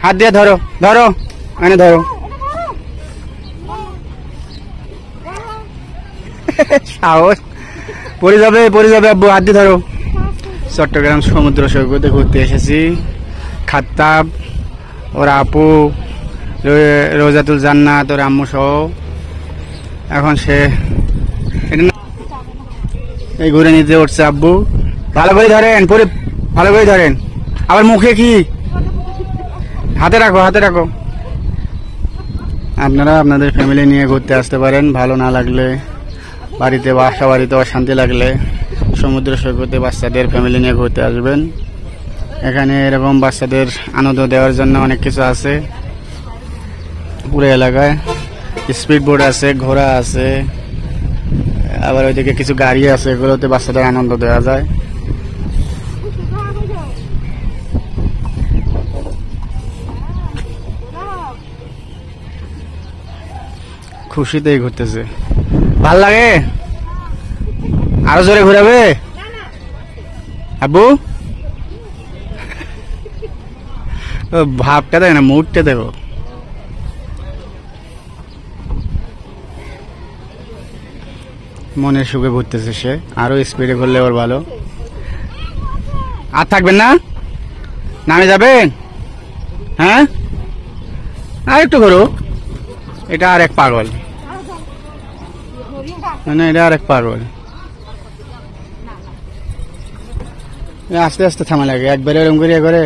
হাত দিয়ে ধরো ধরো এনে ধরো সাহস পড়ে যাবে আব্বু হাত দিয়ে ধরো। চট্টগ্রাম সমুদ্র সৈকতে ঘুরতে এসেছি। খাত্তাব ওর আপু রোজাতুল জান্নাত ওর আম্মু সহ। এখন সে এই ঘুরে নিতে উঠছে আব্বু। ভালো করে ধরেন ভালো করে ধরেন। আবার মুখে কি হাতে রাখো। আপনারা আপনাদের ফ্যামিলি নিয়ে ঘুরতে আসতে পারেন। ভালো না লাগলে বাড়িতে অশান্তি লাগলে সমুদ্র সৈকতে বাচ্চাদের ফ্যামিলি নিয়ে ঘুরতে আসবেন। এখানে এরকম বাচ্চাদের আনন্দ দেওয়ার জন্য অনেক কিছু আছে। পুরো এলাকায় স্পিড বোট আছে, ঘোড়া আছে, আবার ওইদিকে কিছু গাড়ি আছে, এগুলোতে বাচ্চাদের আনন্দ দেওয়া যায়। খুশিতেই ঘুরতেছে। ভাল লাগে? আরো জোরে ঘুরাবে আব্বু? ভাবটা দেখো না, মুডটা দেখো। মনের সুখে ঘুরতেছে সে। আরো স্পিডে ঘুরলে ওর ভালো। আর থাকবেন না? নামে যাবেন? হ্যাঁ, আর একটু ঘুরো। এটা আর এক পাগল, মানে এটা আর এক পাগল। আস্তে আস্তে থামা লাগে, একবারে এরকম করে